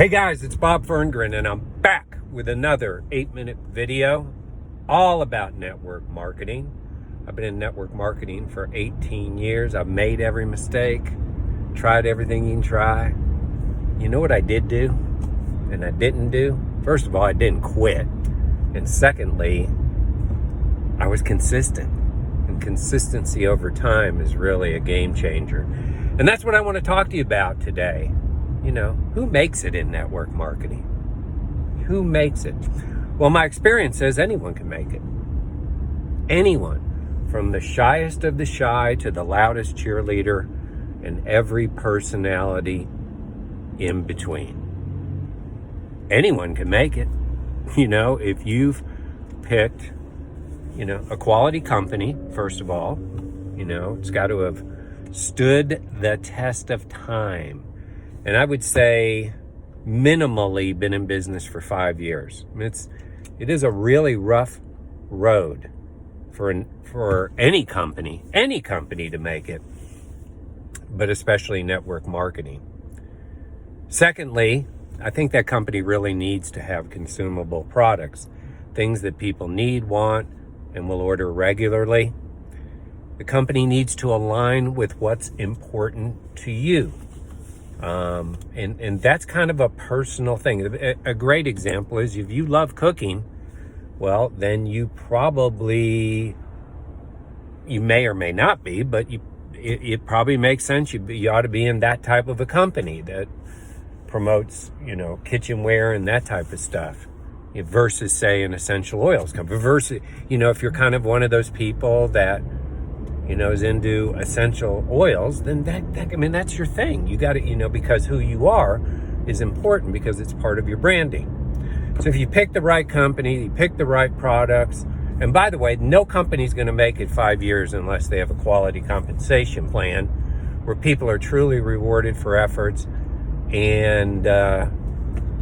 Hey guys, it's Bob Ferngren, and I'm back with another 8-minute video all about network marketing. I've been in network marketing for 18 years. I've made every mistake, tried everything you can try. You know what I did do and I didn't do? First of all, I didn't quit. And secondly, I was consistent. And consistency over time is really a game changer. And that's what I want to talk to you about today. You know, who makes it in network marketing? Who makes it? Well, my experience says anyone can make it. Anyone, from the shyest of the shy to the loudest cheerleader and every personality in between. Anyone can make it. You know, if you've picked, a quality company, first of all, it's got to have stood the test of time. And I would say minimally been in business for 5 years. I mean, it is a really rough road for any company to make it, but especially network marketing. Secondly, I think that company really needs to have consumable products, things that people need, want, and will order regularly. The company needs to align with what's important to you. And that's kind of a personal thing. A great example is if you love cooking, well, then you may or may not be, but it probably makes sense. You ought to be in that type of a company that promotes, kitchenware and that type of stuff versus, say, an essential oils company. Versus, if you're kind of one of those people that, is into essential oils, then that's your thing. You got to, because who you are is important because it's part of your branding. So if you pick the right company, you pick the right products, and by the way, no company's going to make it 5 years unless they have a quality compensation plan where people are truly rewarded for efforts, and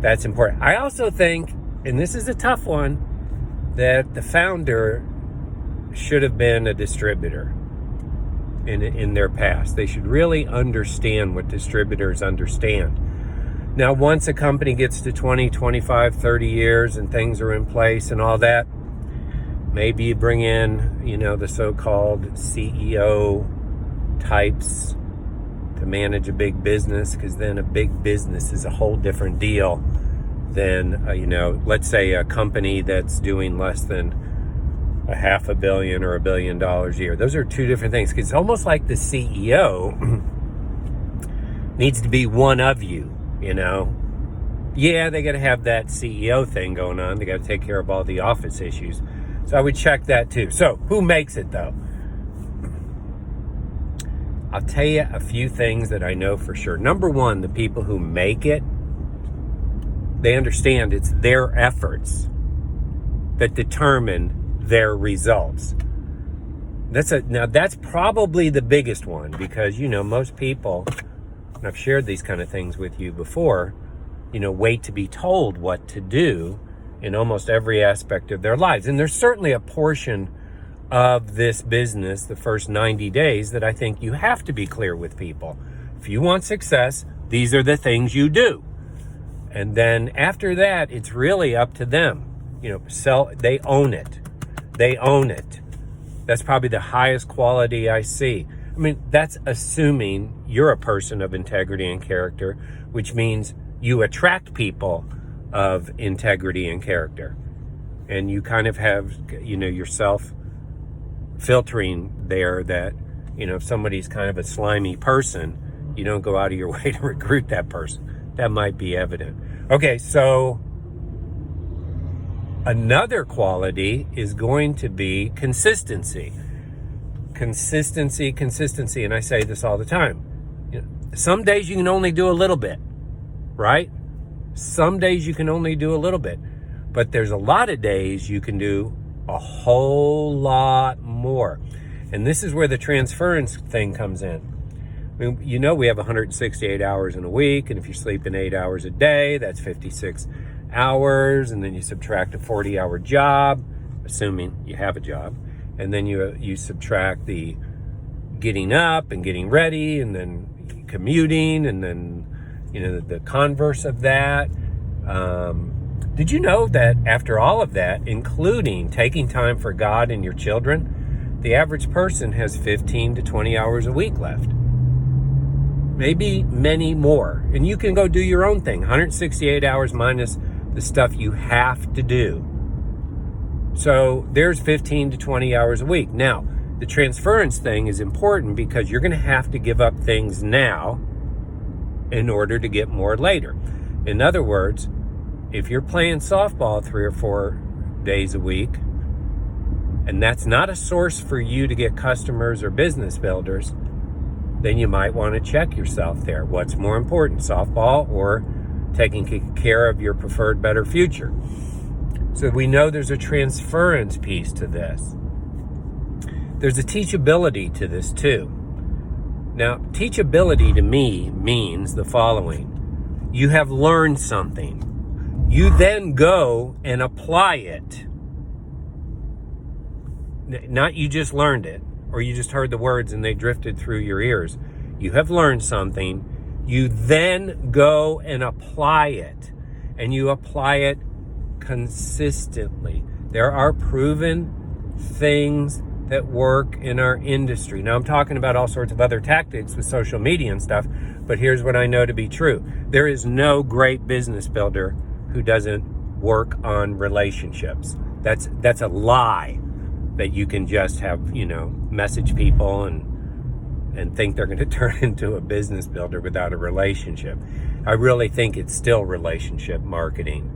that's important. I also think, and this is a tough one, that the founder should have been a distributor in their past. They should really understand what distributors understand. Now, once a company gets to 20, 25, 30 years and things are in place and all that, maybe you bring in, the so-called CEO types to manage a big business, because then a big business is a whole different deal than, let's say a company that's doing less than $500 million or $1 billion a year. Those are two different things, because it's almost like the CEO needs to be one of you, Yeah, they got to have that CEO thing going on. They got to take care of all the office issues. So I would check that too. So who makes it though? I'll tell you a few things that I know for sure. Number one, the people who make it, they understand it's their efforts that determine their results. Now that's probably the biggest one, because most people, and I've shared these kind of things with you before, wait to be told what to do in almost every aspect of their lives. And there's certainly a portion of this business, the first 90 days, that I think you have to be clear with people. If you want success, these are the things you do. And then after that, it's really up to them. They own it. They own it. That's probably the highest quality I see. I mean, that's assuming you're a person of integrity and character, which means you attract people of integrity and character. And you kind of have, yourself filtering there that, if somebody's kind of a slimy person, you don't go out of your way to recruit that person. That might be evident. Okay, so another quality is going to be consistency. Consistency. And I say this all the time. Some days you can only do a little bit, right? Some days you can only do a little bit. But there's a lot of days you can do a whole lot more. And this is where the transference thing comes in. I mean, we have 168 hours in a week, and if you're sleeping 8 hours a day, that's 56 hours, and then you subtract a 40-hour job, assuming you have a job, and then you subtract the getting up and getting ready, and then commuting, and then the converse of that. Did you know that after all of that, including taking time for God and your children, the average person has 15 to 20 hours a week left? Maybe many more. And you can go do your own thing, 168 hours minus the stuff you have to do. So there's 15 to 20 hours a week. Now, the transference thing is important because you're going to have to give up things now in order to get more later. In other words, if you're playing softball 3 or 4 days a week, and that's not a source for you to get customers or business builders, then you might want to check yourself there. What's more important, softball or taking care of your preferred better future? So we know there's a transference piece to this. There's a teachability to this too. Now, teachability to me means the following. You have learned something. You then go and apply it. Not you just learned it, or you just heard the words and they drifted through your ears. You have learned something. You then go and apply it. And you apply it consistently. There are proven things that work in our industry. Now, I'm talking about all sorts of other tactics with social media and stuff, but here's what I know to be true. There is no great business builder who doesn't work on relationships. That's a lie that you can just have, message people and think they're going to turn into a business builder without a relationship. I really think it's still relationship marketing.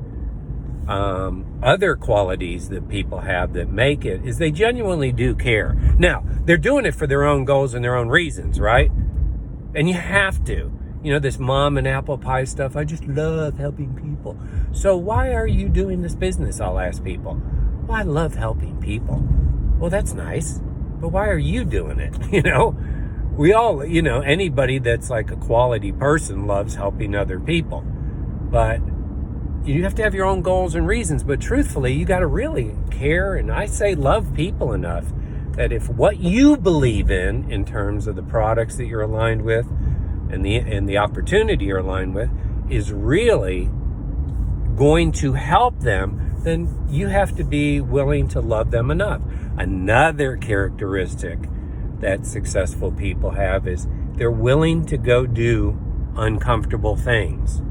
Other qualities that people have that make it is they genuinely do care. Now, they're doing it for their own goals and their own reasons, right? And you have to. This mom and apple pie stuff, I just love helping people. So why are you doing this business, I'll ask people. Well, I love helping people. Well, that's nice, but why are you doing it? We all, anybody that's like a quality person loves helping other people. But you have to have your own goals and reasons. But truthfully, you got to really care, and I say love people enough that if what you believe in terms of the products that you're aligned with and the opportunity you're aligned with is really going to help them, then you have to be willing to love them enough. Another characteristic that successful people have is they're willing to go do uncomfortable things.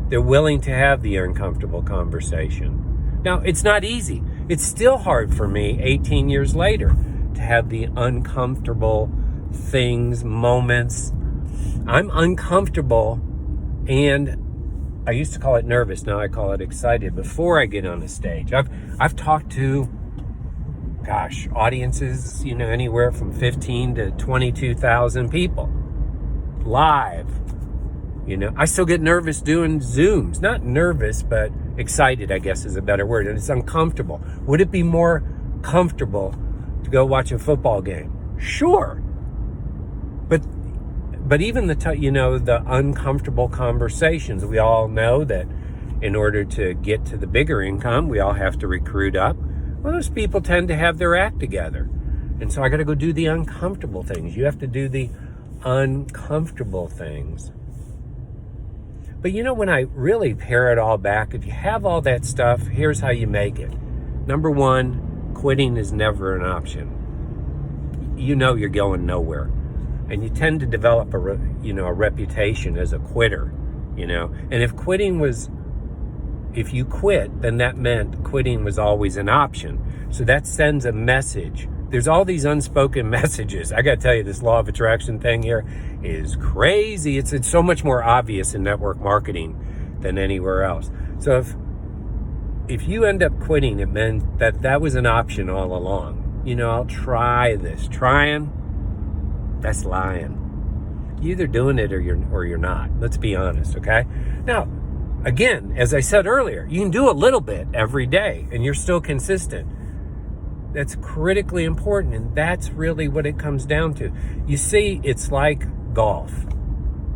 They're willing to have the uncomfortable conversation. Now, it's not easy. It's still hard for me 18 years later to have the uncomfortable things, moments. I'm uncomfortable, and I used to call it nervous. Now I call it excited before I get on the stage. I've talked to, audiences, anywhere from 15 to 22,000 people live. I still get nervous doing Zooms. Not nervous, but excited, I guess is a better word. And it's uncomfortable. Would it be more comfortable to go watch a football game? Sure. But even the uncomfortable conversations, we all know that in order to get to the bigger income, we all have to recruit up. Well, those people tend to have their act together. And so I got to go do the uncomfortable things. You have to do the uncomfortable things. But when I really pare it all back, if you have all that stuff, here's how you make it. Number one, quitting is never an option. You're going nowhere. And you tend to develop a reputation as a quitter, And if you quit, then that meant quitting was always an option. So that sends a message. There's all these unspoken messages. I got to tell you, this law of attraction thing here is crazy. It's so much more obvious in network marketing than anywhere else. So if you end up quitting, it meant that was an option all along. I'll try this. Trying, that's lying. You're either doing it or you're not. Let's be honest, okay? Now, again, as I said earlier, you can do a little bit every day and you're still consistent. That's critically important, and that's really what it comes down to. You see, it's like golf.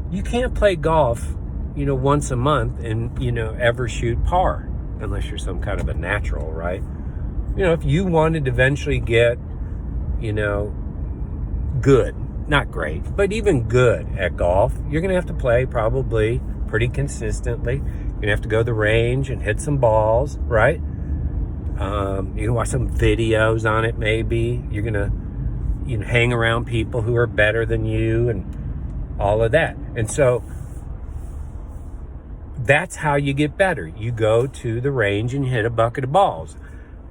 You can't play golf, once a month and, ever shoot par, unless you're some kind of a natural, right? If you wanted to eventually get, good, not great, but even good at golf, you're going to have to play probably pretty consistently. You're gonna have to go to the range and hit some balls, right? You can watch some videos on it, maybe. You're gonna hang around people who are better than you and all of that. And so that's how you get better. You go to the range and hit a bucket of balls.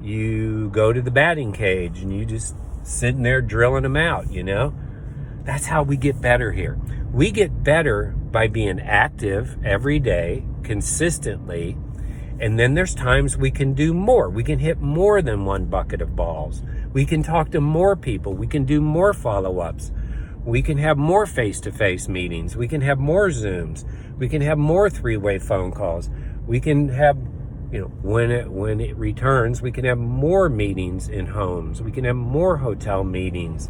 You go to the batting cage and you just sitting there drilling them out, That's how we get better here. We get better by being active every day, consistently, and then there's times we can do more. We can hit more than one bucket of balls. We can talk to more people. We can do more follow-ups. We can have more face-to-face meetings. We can have more Zooms. We can have more three-way phone calls. We can have, when it returns, we can have more meetings in homes. We can have more hotel meetings.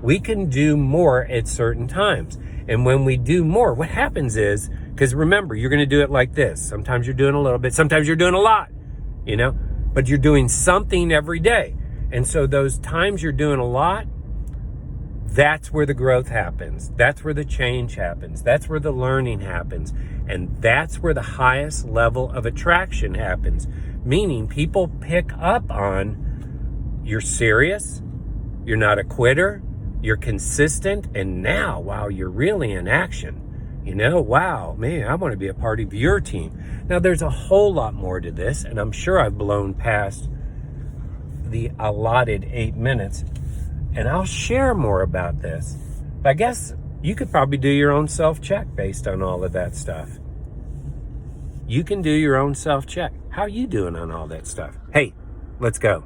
We can do more at certain times. And when we do more, what happens is, because remember, you're going to do it like this. Sometimes you're doing a little bit. Sometimes you're doing a lot, but you're doing something every day. And so those times you're doing a lot, that's where the growth happens. That's where the change happens. That's where the learning happens. And that's where the highest level of attraction happens. Meaning people pick up on you're serious, you're not a quitter, you're consistent, and now, wow, you're really in action. Wow, man, I want to be a part of your team. Now, there's a whole lot more to this, and I'm sure I've blown past the allotted 8 minutes, and I'll share more about this. But I guess you could probably do your own self-check based on all of that stuff. You can do your own self-check. How are you doing on all that stuff? Hey, let's go.